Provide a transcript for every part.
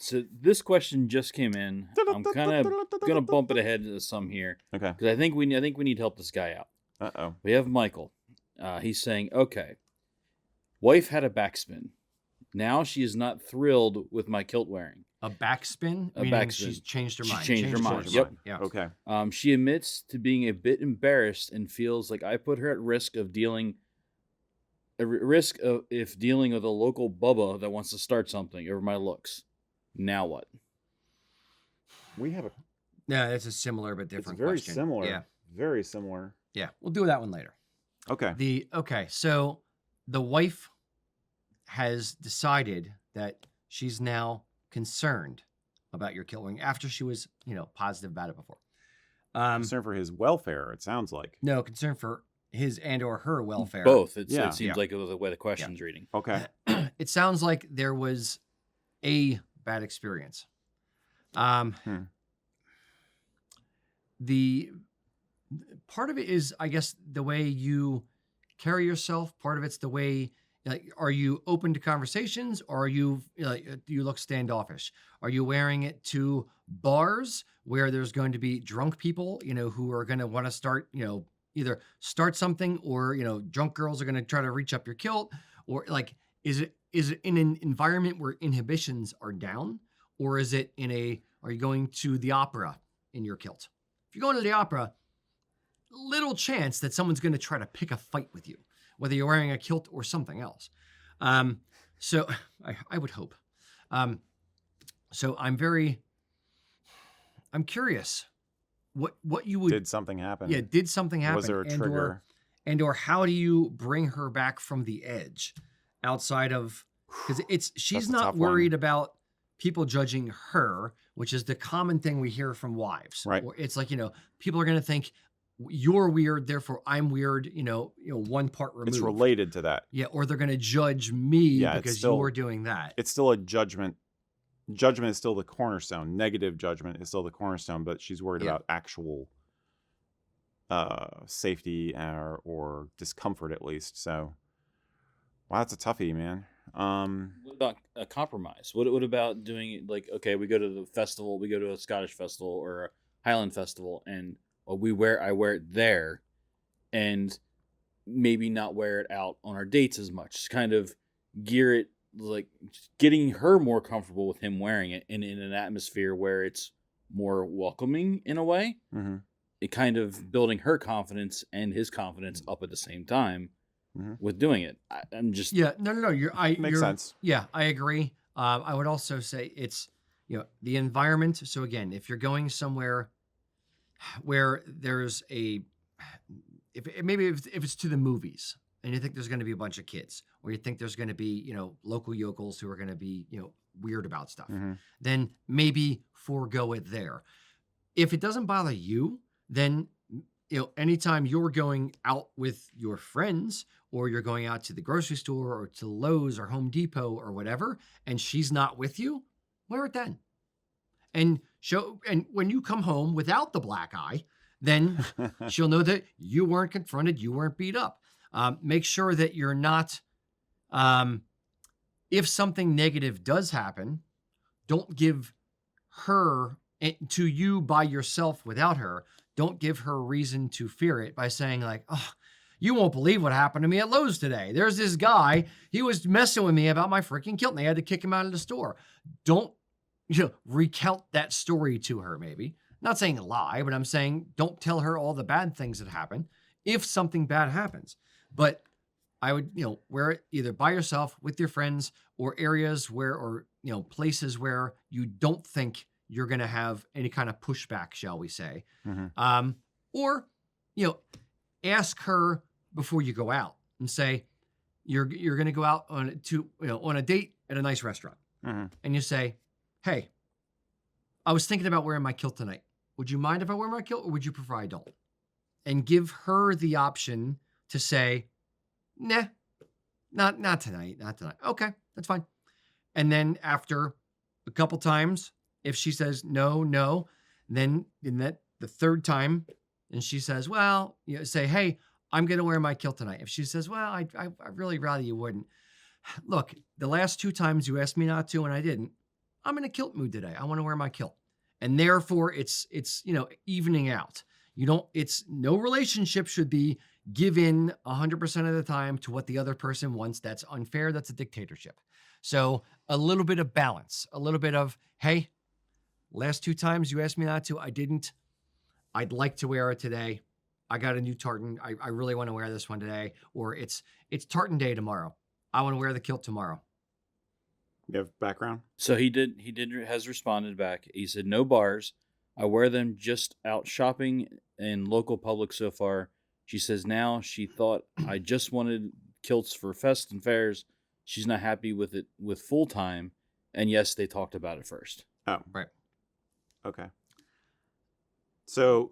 So this question just came in. I'm kind of gonna bump it ahead to some here Okay. because I think we need to help this guy out. Uh-oh. We have Michael. He's saying, okay, wife had a backspin. Now she is not thrilled with my kilt wearing. A backspin, A meaning backspin. she's changed her She mind. changed her mind. course. Yep. Yeah. Okay. She admits to being a bit embarrassed and feels like I put her at risk of dealing if dealing with a local bubba that wants to start something over my looks. Now what? We have a. Yeah, it's a similar but different It's very question. similar. Yeah. Very similar. Yeah. We'll do that one later. Okay. So the wife has decided that she's now concerned about your killing after she was, positive about it before. Concern for his welfare, it sounds like. No, concern for his and or her welfare. Both. It Yeah. seems like it was the way the question's reading. Okay. It sounds like there was a bad experience. The part of it is, I guess, the way you carry yourself. Part of it's the way, like, are you open to conversations, or are you do you look standoffish? Are you wearing it to bars where there's going to be drunk people, who are going to want to start, either start something, or drunk girls are going to try to reach up your kilt, or like, is it in an environment where inhibitions are down, or is it are you going to the opera in your kilt? If you're going to the opera, little chance that someone's going to try to pick a fight with you, whether you're wearing a kilt or something else. So I would hope. So I'm curious what you would. Did something happen? Yeah, did something happen? Was there a trigger? Or how do you bring her back from the edge outside of, because she's not worried about people judging her, which is the common thing we hear from wives. Right. Or it's like, people are going to think you're weird, therefore I'm weird, one part removed. It's related to that. Yeah. Or they're going to judge me because still, you're doing that. It's still a judgment. Judgment is still the cornerstone. Negative judgment is still the cornerstone, but she's worried about actual safety or discomfort, at least. So, wow, that's a toughie, man. What about a compromise? What about doing it like, okay, we go to the festival, we go to a Scottish festival or a Highland festival, and I wear it there, and maybe not wear it out on our dates as much. Just kind of gear it, like getting her more comfortable with him wearing it, and in an atmosphere where it's more welcoming in a way. Mm-hmm. It kind of building her confidence and his confidence up at the same time. With doing it. I'm just... Yeah, no. Makes sense. Yeah, I agree. I would also say it's, the environment. So again, if you're going somewhere where there's if it's to the movies and you think there's going to be a bunch of kids, or you think there's going to be, local yokels who are going to be, weird about stuff, then maybe forego it there. If it doesn't bother you, then anytime you're going out with your friends, or you're going out to the grocery store or to Lowe's or Home Depot or whatever, and she's not with you, wear it then. And when you come home without the black eye, then she'll know that you weren't confronted, you weren't beat up. Make sure that you're not, if something negative does happen, don't give her to you by yourself without her. Don't give her reason to fear it by saying like, oh, you won't believe what happened to me at Lowe's today. There's this guy, he was messing with me about my freaking kilt and they had to kick him out of the store. Don't recount that story to her, maybe. Not saying lie, but I'm saying don't tell her all the bad things that happen if something bad happens. But I would, wear it either by yourself, with your friends, or areas where, or, places where you don't think you're going to have any kind of pushback, shall we say. Or, ask her before you go out and say, you're going to go out on a date at a nice restaurant. And you say, hey, I was thinking about wearing my kilt tonight. Would you mind if I wear my kilt, or would you prefer I don't? And give her the option to say, nah, not tonight. Okay, that's fine. And then after a couple times, if she says no, then the third time, and she says, well, say, hey, I'm going to wear my kilt tonight. If she says, well, I really rather you wouldn't. Look, the last two times you asked me not to and I didn't, I'm in a kilt mood today. I want to wear my kilt. And therefore it's, evening out. It's no relationship should be given 100% of the time to what the other person wants. That's unfair. That's a dictatorship. So a little bit of balance, a little bit of, hey, last 2 times you asked me not to, I didn't. I'd like to wear it today. I got a new tartan. I really want to wear this one today. Or it's tartan day tomorrow. I want to wear the kilt tomorrow. You have background? So he has responded back. He said, no bars. I wear them just out shopping in local public so far. She says now she thought I just wanted kilts for fest and fairs. She's not happy with it with full time. And yes, they talked about it first. Oh, Right. okay. So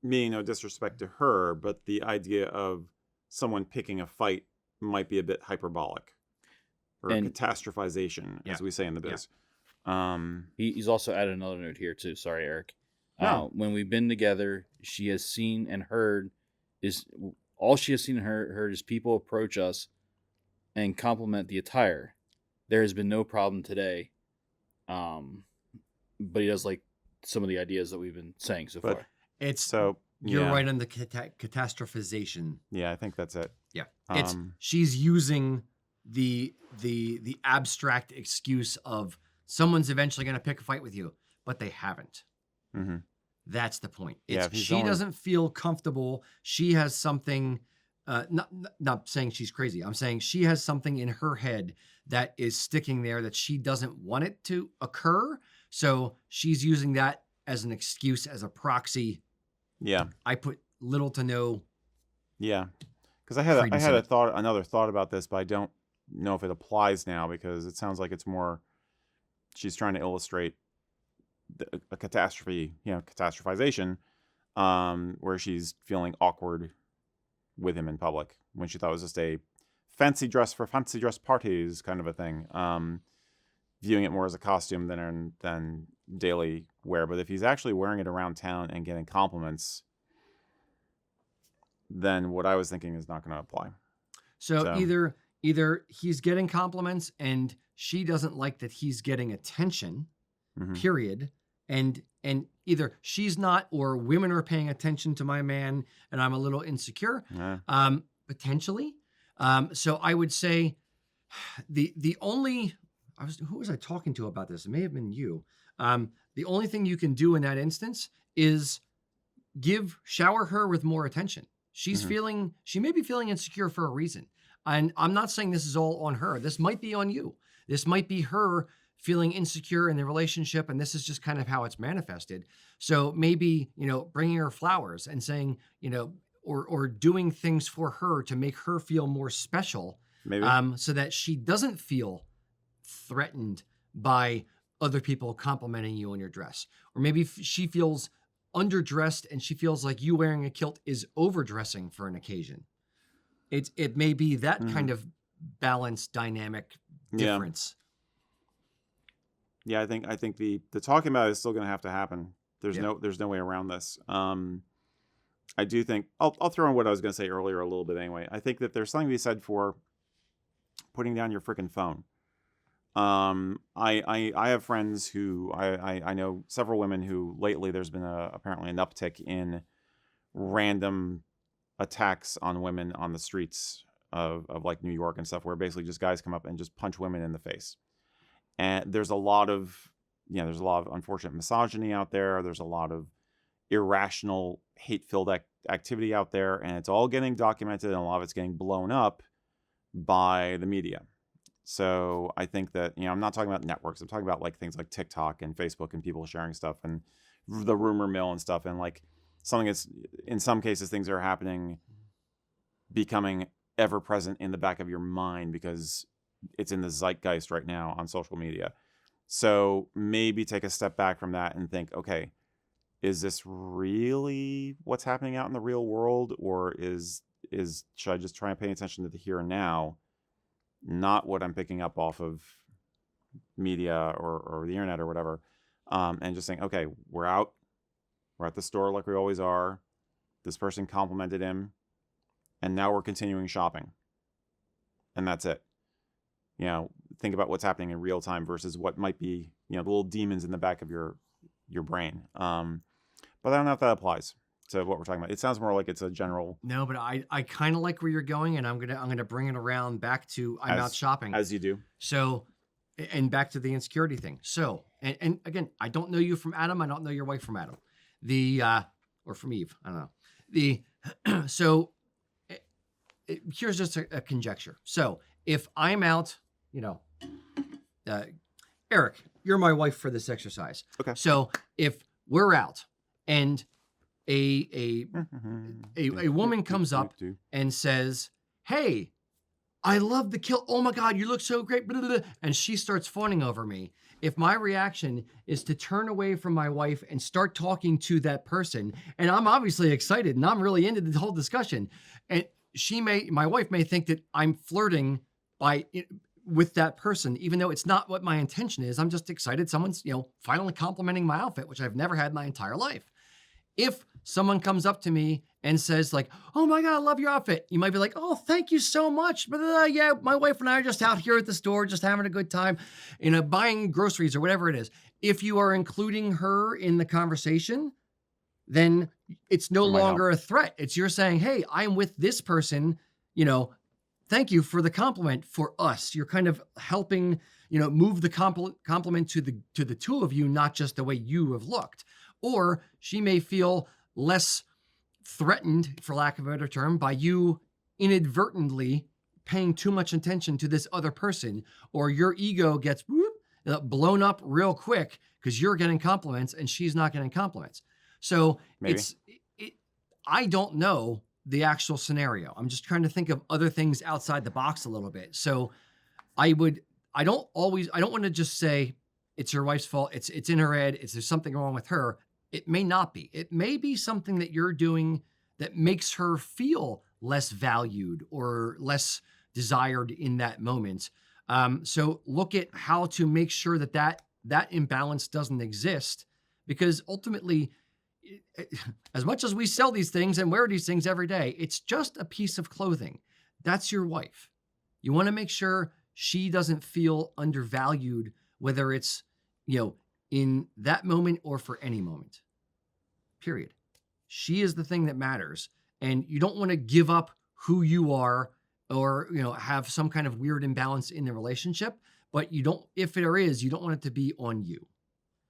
meaning no disrespect to her, but the idea of someone picking a fight might be a bit hyperbolic, or catastrophization, as we say in the biz. He's also added another note here too. Sorry, Erik. No. When we've been together, she has seen and heard all she has seen and heard is people approach us and compliment the attire. There has been no problem today. But he does like some of the ideas that we've been saying so far. You're right on the catastrophization. Yeah, I think that's it. Yeah. She's using the abstract excuse of someone's eventually going to pick a fight with you, but they haven't. Mm-hmm. That's the point. She doesn't feel comfortable. She has something, not saying she's crazy. I'm saying she has something in her head that is sticking there that she doesn't want it to occur. So she's using that as an excuse, as a proxy. Yeah. I put little to no. Yeah. Because I had another thought about this, but I don't know if it applies now, because it sounds like it's more she's trying to illustrate a catastrophe, catastrophization, where she's feeling awkward with him in public when she thought it was just a fancy dress for fancy dress parties kind of a thing. Viewing it more as a costume than daily wear. But if he's actually wearing it around town and getting compliments, then what I was thinking is not going to apply. So either he's getting compliments and she doesn't like that he's getting attention, period. And either she's not, or women are paying attention to my man and I'm a little insecure, potentially. So I would say the only, who was I talking to about this? It may have been you. The only thing you can do in that instance is shower her with more attention. She may be feeling insecure for a reason. And I'm not saying this is all on her. This might be on you. This might be her feeling insecure in the relationship, and this is just kind of how it's manifested. So maybe, bringing her flowers and saying, or doing things for her to make her feel more special, maybe, so that she doesn't feel threatened by other people complimenting you on your dress. Or maybe she feels underdressed and she feels like you wearing a kilt is overdressing for an occasion. It may be that kind of balance dynamic difference. Yeah, I think the talking about it is still going to have to happen. There's no way around this. I do think I'll throw in what I was going to say earlier a little bit anyway. I think that there's something to be said for putting down your freaking phone. I have friends who I know several women who lately there's been apparently an uptick in random attacks on women on the streets of like New York and stuff, where basically just guys come up and just punch women in the face. And there's a lot of unfortunate misogyny out there. There's a lot of irrational, hate-filled activity out there, and it's all getting documented, and a lot of it's getting blown up by the media. So I think that, I'm not talking about networks. I'm talking about like things like TikTok and Facebook and people sharing stuff and the rumor mill and stuff. And like something that's, in some cases, things are happening, becoming ever present in the back of your mind because it's in the zeitgeist right now on social media. So maybe take a step back from that and think, okay, is this really what's happening out in the real world? Or should I just try and pay attention to the here and now? Not what I'm picking up off of media or the internet or whatever, and just saying, okay, we're at the store like we always are. This person complimented him, and now we're continuing shopping, and that's it. think about what's happening in real time versus what might be, the little demons in the back of your brain. But I don't know if that applies to what we're talking about. It sounds more like it's a general. No, but I kind of like where you're going, and I'm gonna bring it around back to I'm out shopping. As you do. So, and back to the insecurity thing. So, and again, I don't know you from Adam. I don't know your wife from Adam. Or from Eve. I don't know. So here's just a conjecture. So if I'm out, Eric, you're my wife for this exercise. Okay. So if we're out and a woman comes up and says, "Hey, I love the kilt. Oh my God, you look so great." Blah, blah, blah, and she starts fawning over me. If my reaction is to turn away from my wife and start talking to that person, and I'm obviously excited and I'm really into the whole discussion, and my wife may think that I'm flirting with that person, even though it's not what my intention is. I'm just excited. Someone's, finally complimenting my outfit, which I've never had my entire life. If someone comes up to me and says like, "Oh my God, I love your outfit," you might be like, "Oh, thank you so much. But yeah, my wife and I are just out here at the store, just having a good time, buying groceries," or whatever it is. If you are including her in the conversation, then it's no longer a threat. It's you're saying, "Hey, I'm with this person, thank you for the compliment for us." You're kind of helping, move the compliment to the two of you, not just the way you have looked. Or she may feel less threatened, for lack of a better term, by you inadvertently paying too much attention to this other person, or your ego gets blown up real quick because you're getting compliments and she's not getting compliments. So Maybe. I don't know the actual scenario. I'm just trying to think of other things outside the box a little bit. So I don't want to just say it's your wife's fault. It's in her head. There's something wrong with her. It may not be. It may be something that you're doing that makes her feel less valued or less desired in that moment. So look at how to make sure that imbalance doesn't exist, because ultimately, as much as we sell these things and wear these things every day, it's just a piece of clothing. That's your wife. You want to make sure she doesn't feel undervalued, whether it's, in that moment or for any moment, period. She is the thing that matters. And you don't want to give up who you are or, have some kind of weird imbalance in the relationship, but if there is, you don't want it to be on you.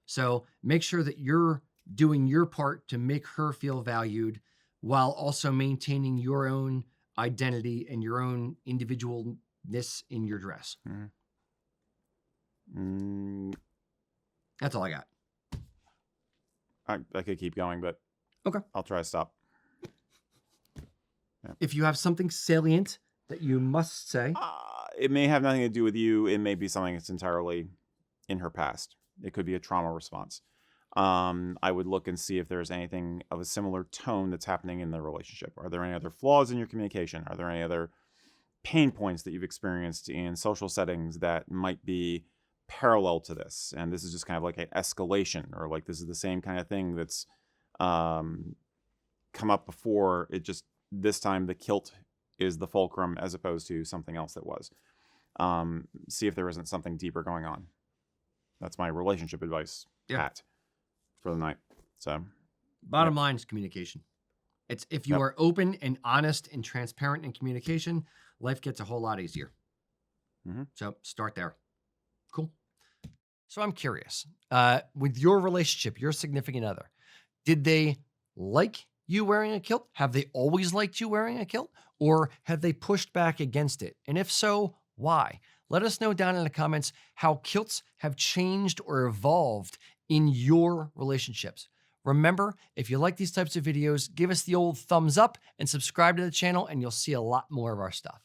So make sure that you're doing your part to make her feel valued while also maintaining your own identity and your own individualness in your dress. That's all I got. I could keep going, but okay, I'll try to stop. Yeah. If you have something salient that you must say, it may have nothing to do with you. It may be something that's entirely in her past. It could be a trauma response. I would look and see if there's anything of a similar tone that's happening in the relationship. Are there any other flaws in your communication? Are there any other pain points that you've experienced in social settings that might be parallel to this? And this is just kind of like an escalation, or like this is the same kind of thing that's come up before. It just, this time the kilt is the fulcrum as opposed to something else that was. See if there isn't something deeper going on. That's my relationship advice, Pat, for the night. So bottom line is communication. It's if you are open and honest and transparent in communication, life gets a whole lot easier. So start there. Cool. So I'm curious, with your relationship, your significant other, did they like you wearing a kilt? Have they always liked you wearing a kilt? Or have they pushed back against it? And if so, why? Let us know down in the comments how kilts have changed or evolved in your relationships. Remember, if you like these types of videos, give us the old thumbs up and subscribe to the channel, and you'll see a lot more of our stuff.